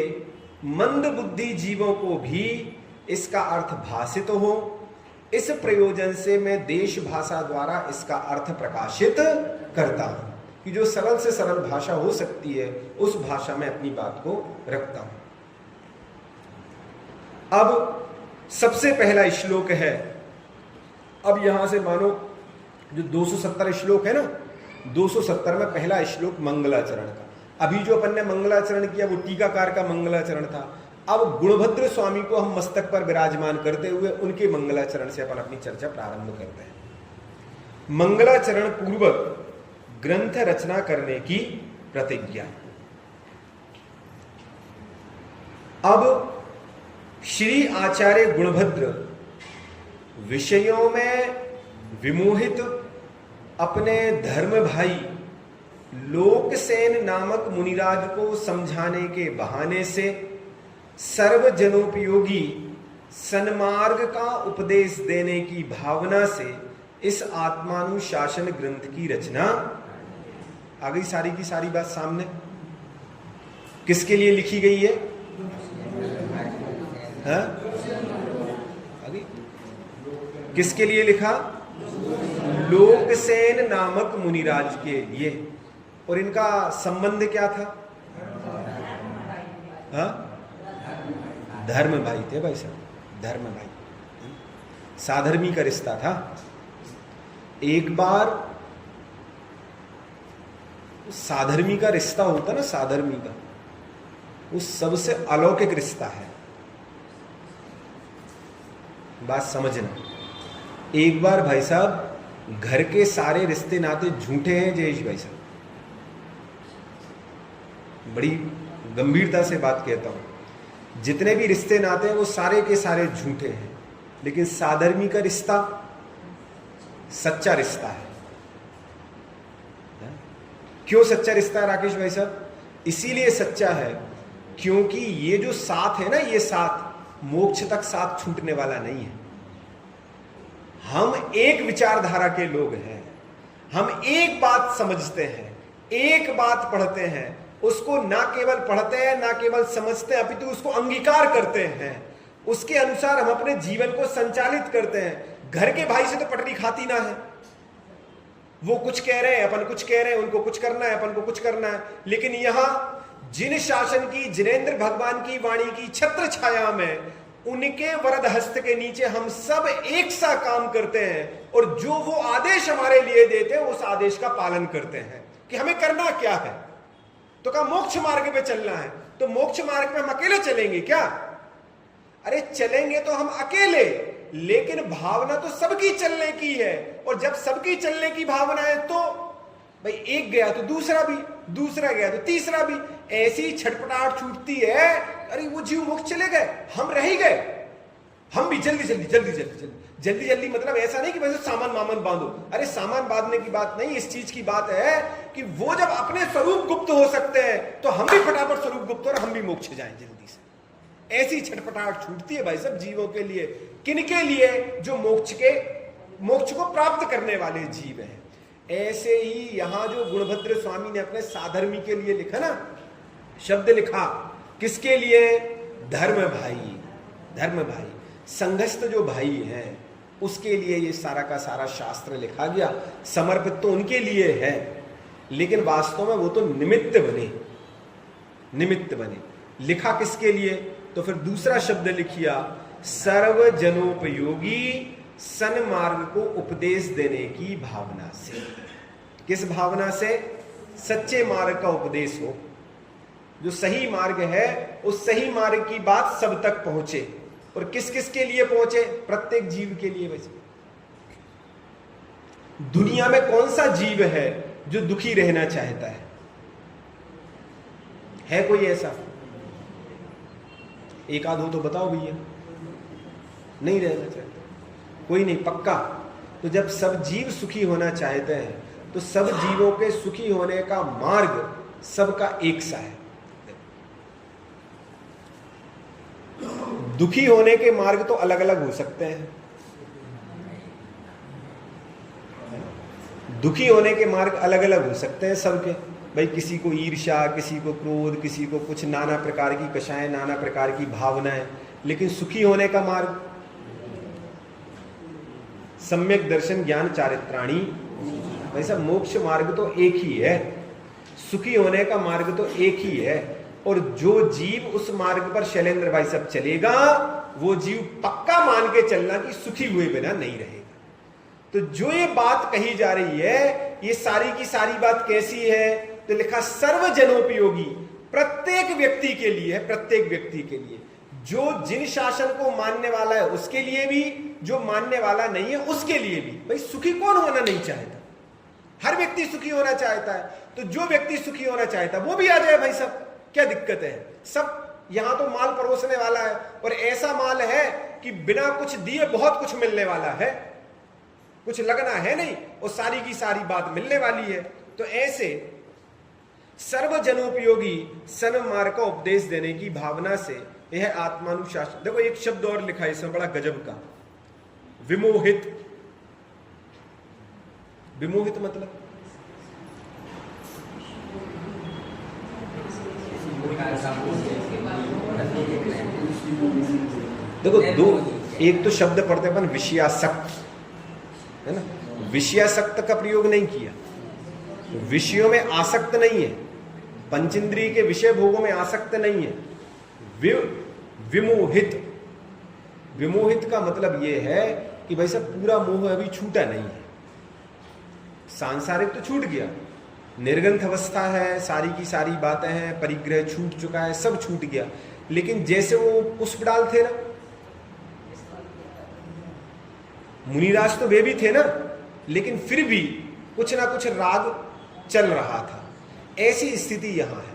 मंद बुद्धि जीवों को भी इसका अर्थ भाषित हो, इस प्रयोजन से मैं देश भाषा द्वारा इसका अर्थ प्रकाशित करता हूं, कि जो सरल से सरल भाषा हो सकती है उस भाषा में अपनी बात को रखता हूं। अब सबसे पहला श्लोक है, अब यहां से मानो जो 270 श्लोक है ना, 270 में पहला श्लोक मंगलाचरण का। अभी जो अपन ने मंगलाचरण किया वो टीकाकार का मंगलाचरण था। अब गुणभद्र स्वामी को हम मस्तक पर विराजमान करते हुए उनके मंगलाचरण से अपन अपनी चर्चा प्रारंभ करते हैं। मंगलाचरण पूर्वक ग्रंथ रचना करने की प्रतिज्ञा। अब श्री आचार्य गुणभद्र विषयों में विमोहित अपने धर्म भाई लोकसेन नामक मुनिराज को समझाने के बहाने से सर्वजनोपयोगी सन्मार्ग का उपदेश देने की भावना से इस आत्मानुशासन ग्रंथ की रचना। आ गई सारी की सारी बात सामने। किसके लिए लिखी गई है? हाँ? आ गई? किसके लिए लिखा? लोकसेन नामक मुनिराज के लिए। और इनका संबंध क्या था? हाँ? धर्म भाई थे भाई साहब, धर्म भाई, साधर्मी का रिश्ता था। एक बार साधर्मी का रिश्ता होता ना, साधर्मी का, वो सबसे अलौकिक रिश्ता है। बात समझना। एक बार भाई साहब घर के सारे रिश्ते नाते झूठे हैं जयेश भाई साहब, बड़ी गंभीरता से बात कहता हूं, जितने भी रिश्ते नाते हैं वो सारे के सारे झूठे हैं, लेकिन साधर्मी का रिश्ता सच्चा रिश्ता है। क्यों सच्चा रिश्ता है राकेश भाई साहब? इसीलिए सच्चा है क्योंकि ये जो साथ है ना, ये साथ मोक्ष तक साथ छूटने वाला नहीं है। हम एक विचारधारा के लोग हैं, हम एक बात समझते हैं, एक बात पढ़ते हैं, उसको ना केवल पढ़ते हैं ना केवल समझते हैं, अपितु उसको अंगीकार करते हैं, उसके अनुसार हम अपने जीवन को संचालित करते हैं। घर के भाई से तो पटरी खाती ना है, वो कुछ कह रहे हैं अपन कुछ कह रहे हैं, उनको कुछ करना है अपन को कुछ करना है। लेकिन यहां जिन शासन की, जिनेंद्र भगवान की वाणी की छत्र छाया में, उनके वरद हस्त के नीचे हम सब एक सा काम करते हैं और जो वो आदेश हमारे लिए देते हैं उस आदेश का पालन करते हैं कि हमें करना क्या है। तो कहा मोक्ष मार्ग पे चलना है, तो मोक्ष मार्ग पे हम अकेले चलेंगे क्या? अरे चलेंगे तो हम अकेले, लेकिन भावना तो सबकी चलने की है। और जब सबकी चलने की भावना है तो भाई एक गया तो दूसरा भी, दूसरा गया तो तीसरा भी, ऐसी छटपटाहट छूटती है। अरे वो जीव मोक्ष चले गए, हम रह ही गए, हम भी जल्दी जल्दी जल्दी जल्दी जल्दी जल्दी जल्दी। मतलब ऐसा नहीं कि वैसे सामान मामन बांधो, अरे सामान बांधने की बात नहीं, इस चीज की बात है कि वो जब अपने स्वरूप गुप्त हो सकते हैं तो हम भी फटाफट स्वरूप गुप्त और हम भी मोक्ष जाएं जल्दी से। ऐसी छटपटाहट छूटती है भाई सब जीवों के लिए। किनके लिए? जो मोक्ष को प्राप्त करने वाले जीव हैं। ऐसे ही यहां जो गुणभद्र स्वामी ने अपने साधर्मी के लिए लिखा ना, शब्द लिखा, किसके लिए? धर्म भाई, धर्म भाई, संघस्थ जो भाई हैं उसके लिए ये सारा का सारा शास्त्र लिखा गया। समर्पित तो उनके लिए है, लेकिन वास्तव में वो तो निमित्त बने, निमित्त बने। लिखा किसके लिए? तो फिर दूसरा शब्द लिखिया, सर्वजनोपयोगी सन्मार्ग को उपदेश देने की भावना से। किस भावना से? सच्चे मार्ग का उपदेश हो, जो सही मार्ग है उस सही मार्ग की बात सब तक पहुंचे। और किस किस के लिए पहुंचे? प्रत्येक जीव के लिए। वैसे दुनिया में कौन सा जीव है जो दुखी रहना चाहता है कोई ऐसा? एक आध हो तो बताओ भैया। नहीं रहना चाहता कोई नहीं, पक्का। तो जब सब जीव सुखी होना चाहते हैं तो सब जीवों के सुखी होने का मार्ग सबका एक सा है। दुखी होने के मार्ग तो अलग अलग हो सकते हैं, दुखी होने के मार्ग अलग अलग हो सकते हैं सबके। भाई किसी को ईर्ष्या, किसी को क्रोध, किसी को कुछ नाना प्रकार की कषाएं, नाना प्रकार की भावनाएं। लेकिन सुखी होने का मार्ग सम्यक दर्शन ज्ञान चारित्राणी, वैसा मोक्ष मार्ग तो एक ही है, सुखी होने का मार्ग तो एक ही है। और जो जीव उस मार्ग पर शैलेंद्र भाई सब चलेगा, वो जीव पक्का मान के चलना कि सुखी हुए बिना नहीं रहेगा। तो जो ये बात कही जा रही है, ये सारी की सारी बात कैसी है? तो लिखा सर्वजनोपयोगी, प्रत्येक व्यक्ति के लिए है, प्रत्येक व्यक्ति के लिए। जो जिन शासन को मानने वाला है उसके लिए भी, जो मानने वाला नहीं है उसके लिए भी। भाई सुखी कौन होना नहीं चाहता? हर व्यक्ति सुखी होना चाहता है। तो जो व्यक्ति सुखी होना चाहता है वो भी आ जाए भाई सब, क्या दिक्कत है? सब यहां तो माल परोसने वाला है, और ऐसा माल है कि बिना कुछ दिए बहुत कुछ मिलने वाला है, कुछ लगना है नहीं, और सारी की सारी बात मिलने वाली है। तो ऐसे सर्वजनोपयोगी सन्मार्ग का उपदेश देने की भावना से यह आत्मानुशासन। देखो एक शब्द और लिखा है इसमें बड़ा गजब का, विमोहित। विमोहित मतलब देखो दो, एक तो शब्द पढ़ते अपन विषयासक्त, है ना? विषयासक्त का प्रयोग नहीं किया, विषयों में आसक्त नहीं है, पंचेंद्रिय के विषय भोगों में आसक्त नहीं है। विमोहित, विमोहित का मतलब यह है कि भाई साहब पूरा मोह अभी छूटा नहीं है। सांसारिक तो छूट गया, निर्गंथ अवस्था है, सारी की सारी बातें हैं, परिग्रह छूट चुका है, सब छूट गया। लेकिन जैसे वो पुष्प डाल थे ना, मुनिराज तो वे भी थे ना, लेकिन फिर भी कुछ ना कुछ राग चल रहा था। ऐसी स्थिति यहां है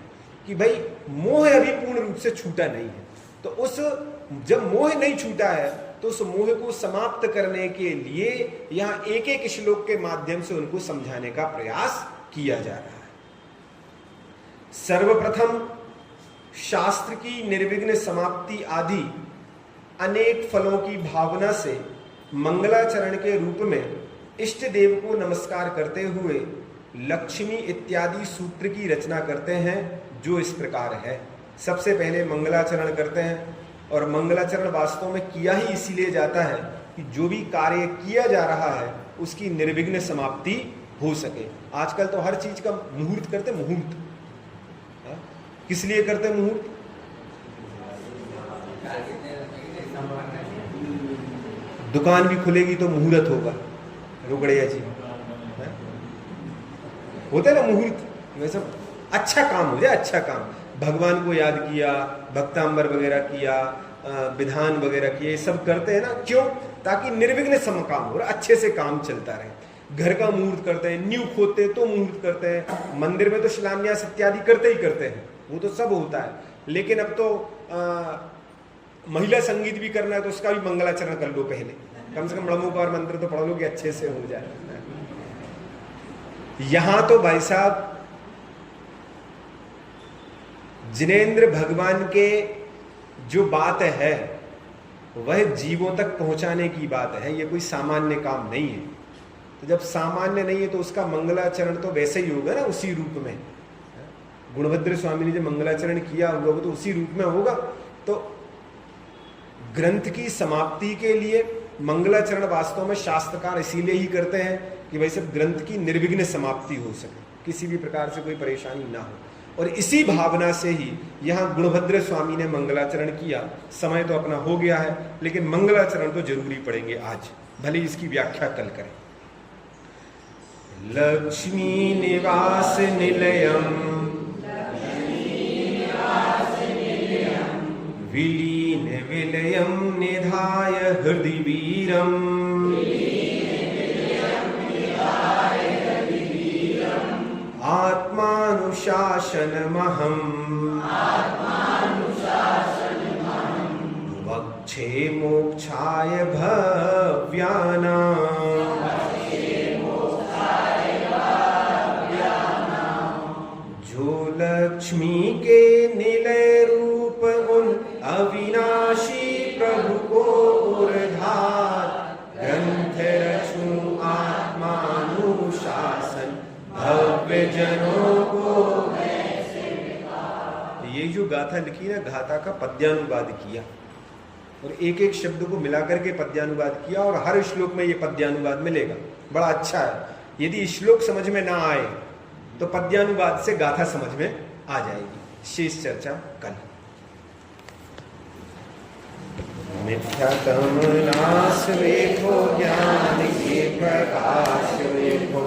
कि भाई मोह अभी पूर्ण रूप से छूटा नहीं है। तो उस जब मोह नहीं छूटा है तो उस मोह को समाप्त करने के लिए यहां एक एक श्लोक के माध्यम से उनको समझाने का प्रयास किया जा रहा है। सर्वप्रथम शास्त्र की निर्विघ्न समाप्ति आदि अनेक फलों की भावना से मंगलाचरण के रूप में इष्ट देव को नमस्कार करते हुए लक्ष्मी इत्यादि सूत्र की रचना करते हैं, जो इस प्रकार है। सबसे पहले मंगलाचरण करते हैं, और मंगलाचरण वास्तव में किया ही इसीलिए जाता है कि जो भी कार्य किया जा रहा है उसकी निर्विघ्न समाप्ति हो सके। आजकल तो हर चीज का मुहूर्त करते, मुहूर्त किस लिए करते मुहूर्त? दुकान भी खुलेगी तो मुहूर्त होगा, रोकड़िया जी होता है ना मुहूर्त, वैसे अच्छा काम हो जाए, अच्छा काम, भगवान को याद किया, भक्तांबर वगैरह किया, विधान वगैरह किए, सब करते हैं ना, क्यों? ताकि निर्विघ्न सम काम हो, अच्छे से काम चलता रहे। घर का मुहूर्त करते हैं, नींव खोदते तो मुहूर्त करते हैं, मंदिर में तो शिलान्यास इत्यादि करते ही करते हैं, वो तो सब होता है। लेकिन अब तो महिला संगीत भी करना है तो उसका भी मंगलाचरण कर लो पहले, कम से कम ब्रह्मोकार मंत्र तो पढ़ लो कि अच्छे से हो जाए। यहां तो भाई साहब जिनेंद्र भगवान के जो बात है वह जीवों तक पहुंचाने की बात है, ये कोई सामान्य काम नहीं है। तो जब सामान्य नहीं है तो उसका मंगलाचरण तो वैसे ही होगा ना, उसी रूप में। गुणभद्र स्वामी ने जो मंगलाचरण किया होगा वो तो उसी रूप में होगा। तो ग्रंथ की समाप्ति के लिए मंगलाचरण वास्तव में शास्त्रकार इसीलिए ही करते हैं कि भाई सब ग्रंथ की निर्विघ्न समाप्ति हो सके, किसी भी प्रकार से कोई परेशानी ना हो। और इसी भावना से ही यहाँ गुणभद्र स्वामी ने मंगलाचरण किया। समय तो अपना हो गया है, लेकिन मंगलाचरण तो जरूरी पड़ेंगे आज, भले इसकी व्याख्या कल करें। लक्ष्मी निवास निलयम विलीन विलयम निधाय हृदि वीरम आत्मानुशासनमहं वक्षे मोक्षाय भव्यानां जो लक्ष्मी के निलय रूप उन अविनाशी प्रभु को उर्धार ग्रंथ रचूं आत्मानुशासन भव्य जनों को। ये जो गाथा लिखी ना, गाथा का पद्यानुवाद किया और एक एक शब्द को मिलाकर के पद्यानुवाद किया, और हर श्लोक में ये पद्यानुवाद मिलेगा। बड़ा अच्छा है। यदि श्लोक समझ में ना आए तो पद्यानुवाद से गाथा समझ में आ जाएगी। शेष चर्चा कल। मिथ्यातम नाश देखो, ज्ञान के प्रकाश देखो,